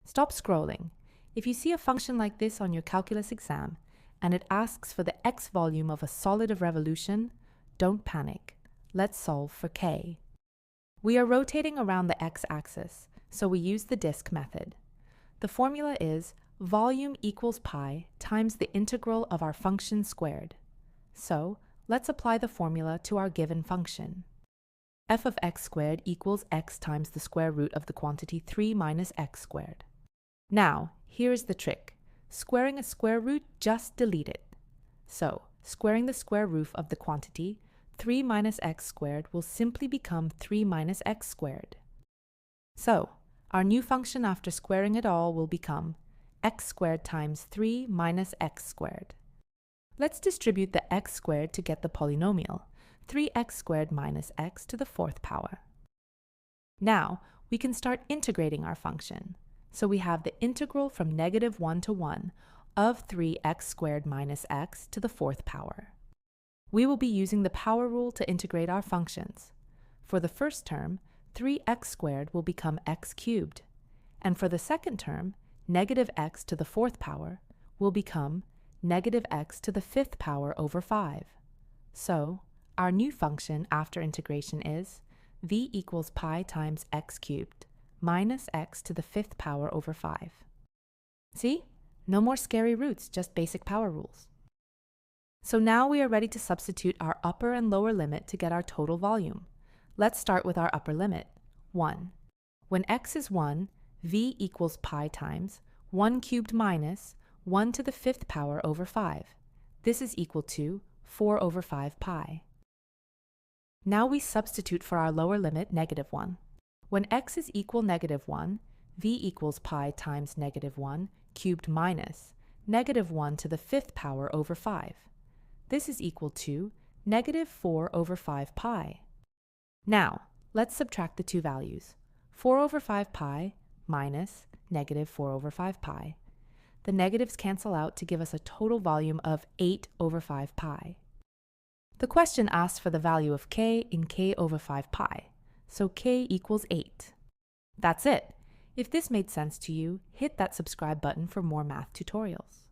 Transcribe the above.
Stop scrolling. If you see a function like this on your calculus exam and it asks for the x volume of a solid of revolution, don't panic. Let's solve for k. We are rotating around the x-axis, so we use the disk method. The formula is volume equals pi times the integral of our function squared. So let's apply the formula to our given function. F of x squared equals x times the square root of the quantity 3 minus x squared. Now, here is the trick. Squaring a square root, just delete it. So, squaring the square root of the quantity 3 minus x squared will simply become 3 minus x squared. So, our new function after squaring it all will become x squared times 3 minus x squared. Let's distribute the x squared to get the polynomial, 3x squared minus x to the fourth power. Now, we can start integrating our function. So we have the integral from -1 to 1 of 3x squared minus x to the fourth power. We will be using the power rule to integrate our functions. For the first term, 3x squared will become x cubed. And for the second term, negative x to the fourth power will become negative x to the fifth power over 5. So, our new function after integration is v equals pi times x cubed minus x to the fifth power over 5. See? No more scary roots, just basic power rules. So now we are ready to substitute our upper and lower limit to get our total volume. Let's start with our upper limit, 1. When x is 1, v equals pi times 1 cubed minus 1 to the fifth power over 5. This is equal to 4 over 5 pi. Now we substitute for our lower limit, -1. When x is equal -1, v equals pi times -1 cubed minus -1 to the fifth power over 5. This is equal to -4 over 5 pi. Now, let's subtract the two values, 4 over 5 pi minus -4 over 5 pi. The negatives cancel out to give us a total volume of 8 over 5 pi. The question asks for the value of k in k over 5 pi, so k equals 8. That's it. If this made sense to you, hit that subscribe button for more math tutorials.